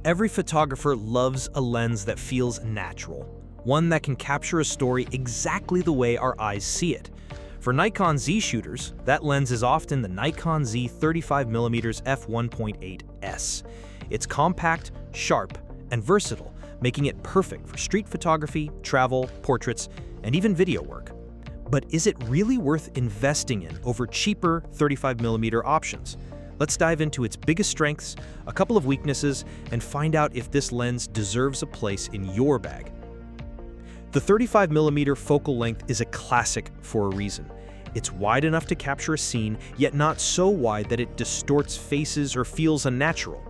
Every photographer loves a lens that feels natural, one that can capture a story exactly the way our eyes see it. For Nikon Z shooters, that lens is often the Nikon Z 35mm f1.8s. It's compact, sharp, and versatile, making it perfect for street photography, travel, portraits, and even video work. But is it really worth investing in over cheaper 35mm options? Let's dive into its biggest strengths, a couple of weaknesses, and find out if this lens deserves a place in your bag. The 35mm focal length is a classic for a reason. It's wide enough to capture a scene, yet not so wide that it distorts faces or feels unnatural.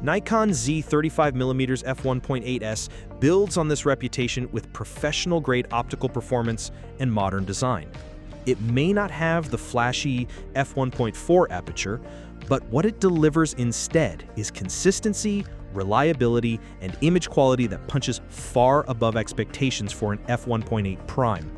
Nikon Z 35mm f1.8s builds on this reputation with professional-grade optical performance and modern design. It may not have the flashy f1.4 aperture, but what it delivers instead is consistency, reliability, and image quality that punches far above expectations for an f1.8 prime.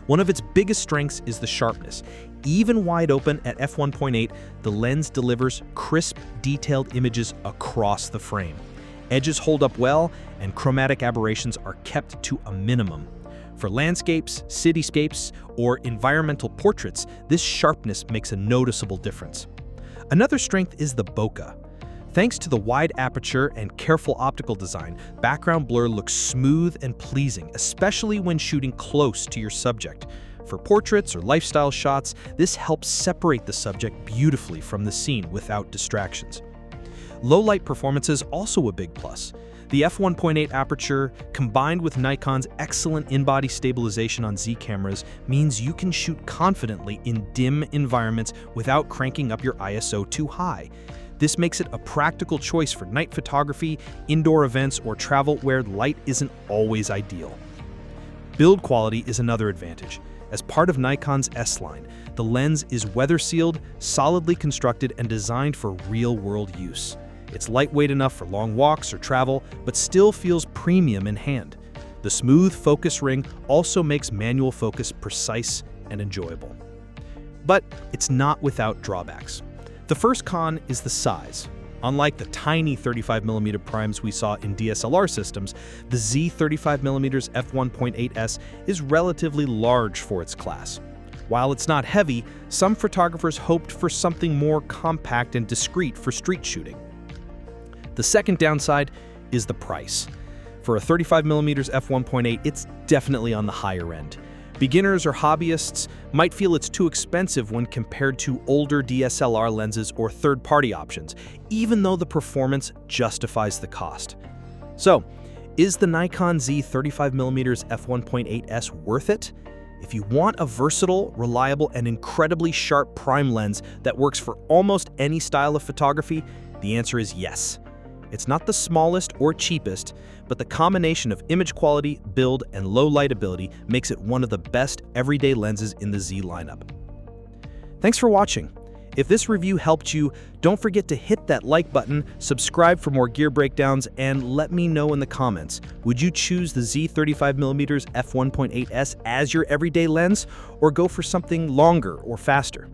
One of its biggest strengths is the sharpness. Even wide open at f1.8, the lens delivers crisp, detailed images across the frame. Edges hold up well, and chromatic aberrations are kept to a minimum. For landscapes, cityscapes, or environmental portraits, this sharpness makes a noticeable difference. Another strength is the bokeh. Thanks to the wide aperture and careful optical design, background blur looks smooth and pleasing, especially when shooting close to your subject. For portraits or lifestyle shots, this helps separate the subject beautifully from the scene without distractions. Low light performance is also a big plus. The f1.8 aperture, combined with Nikon's excellent in-body stabilization on Z cameras, means you can shoot confidently in dim environments without cranking up your ISO too high. This makes it a practical choice for night photography, indoor events, or travel where light isn't always ideal. Build quality is another advantage. As part of Nikon's S-line, the lens is weather-sealed, solidly constructed, and designed for real-world use. It's lightweight enough for long walks or travel, but still feels premium in hand. The smooth focus ring also makes manual focus precise and enjoyable. But it's not without drawbacks. The first con is the size. Unlike the tiny 35mm primes we saw in DSLR systems, the Z 35mm f1.8s is relatively large for its class. While it's not heavy, some photographers hoped for something more compact and discreet for street shooting. The second downside is the price. For a 35mm f1.8, it's definitely on the higher end. Beginners or hobbyists might feel it's too expensive when compared to older DSLR lenses or third-party options, even though the performance justifies the cost. So, is the Nikon Z 35mm f1.8s worth it? If you want a versatile, reliable, and incredibly sharp prime lens that works for almost any style of photography, the answer is yes. It's not the smallest or cheapest, but the combination of image quality, build, and low light ability makes it one of the best everyday lenses in the Z lineup. Thanks for watching. If this review helped you, don't forget to hit that like button, subscribe for more gear breakdowns, and let me know in the comments. Would you choose the Z 35mm f1.8s as your everyday lens, or go for something longer or faster?